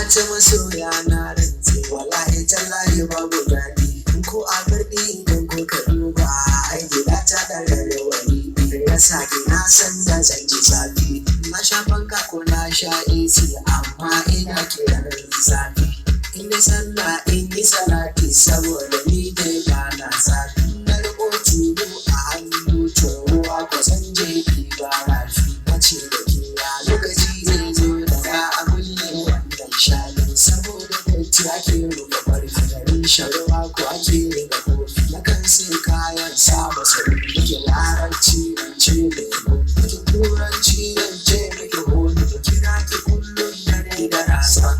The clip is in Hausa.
ta masoya na rantse wallahi tallahi babu daɗi ko a birni idan ko ka duba ai gida ta da rawani ya sa na san da zan ji zafi na sha fanka ko na sha AC amma ina kiran zafi in yi sallah in yi salati saboda ni dai ba na zafi na riko tulu a hannu to ruwa ko san jefi ba rafi mace da kiya lokaci zai zo da za a kulle wannan shanin saboda datti ake rufe farfi garin sharuwa ko ake rufe kofi na kan sai kayan saba sauri ke larabci ce mai turanci yan ce miki hoto kira ki kullum da dai da rasa